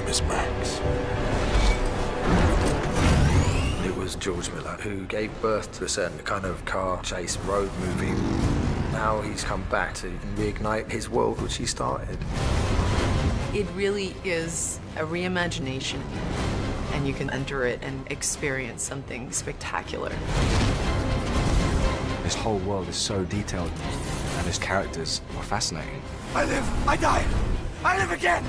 name is Max. It was George Miller who gave birth to a certain kind of car chase road movie. Now he's come back to reignite his world, which he started. It really is a reimagination, and you can enter it and experience something spectacular. This whole world is so detailed, and his characters are fascinating. I live, I die, I live again!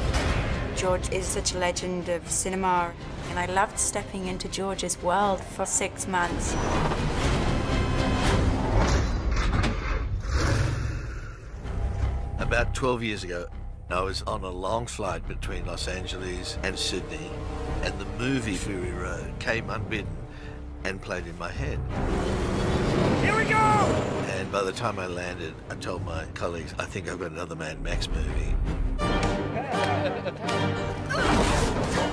George is such a legend of cinema, and I loved stepping into George's world for 6 months. About 12 years ago, I was on a long flight between Los Angeles and Sydney, and the movie Fury Road came unbidden and played in my head. Here we go! And by the time I landed, I told my colleagues, I think I've got another Mad Max movie.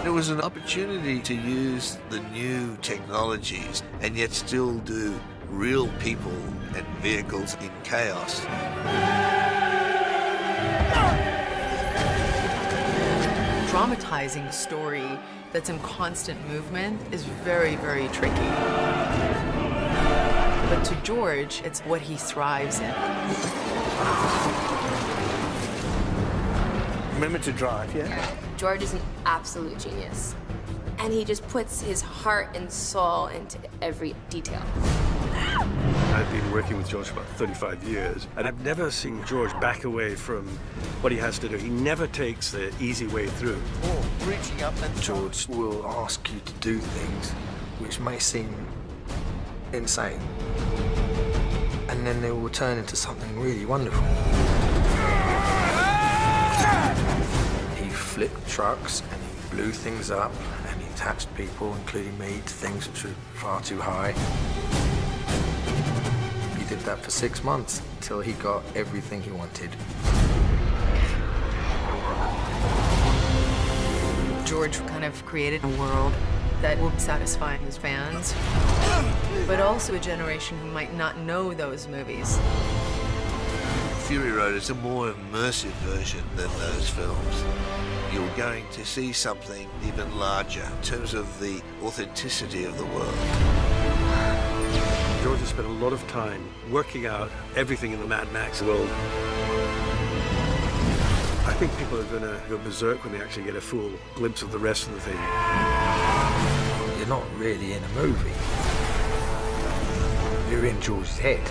It was an opportunity to use the new technologies and yet still do real people and vehicles in chaos. Dramatizing a story that's in constant movement is very, very tricky. But to George, it's what he thrives in. Remember to drive, yeah? George is an absolute genius. And he just puts his heart and soul into every detail. I've been working with George for about 35 years, and I've never seen George back away from what he has to do. He never takes the easy way through. Oh, reaching up and... George will ask you to do things which may seem insane, and then they will turn into something really wonderful. He flipped trucks and he blew things up and he attached people, including me, to things which were far too high. He did that for 6 months until he got everything he wanted. George kind of created a world that will satisfy his fans, but also a generation who might not know those movies. Fury Road is a more immersive version than those films. You're going to see something even larger in terms of the authenticity of the world. George has spent a lot of time working out everything in the Mad Max world. I think people are going to go berserk when they actually get a full glimpse of the rest of the thing. You're not really in a movie. You're in George's head.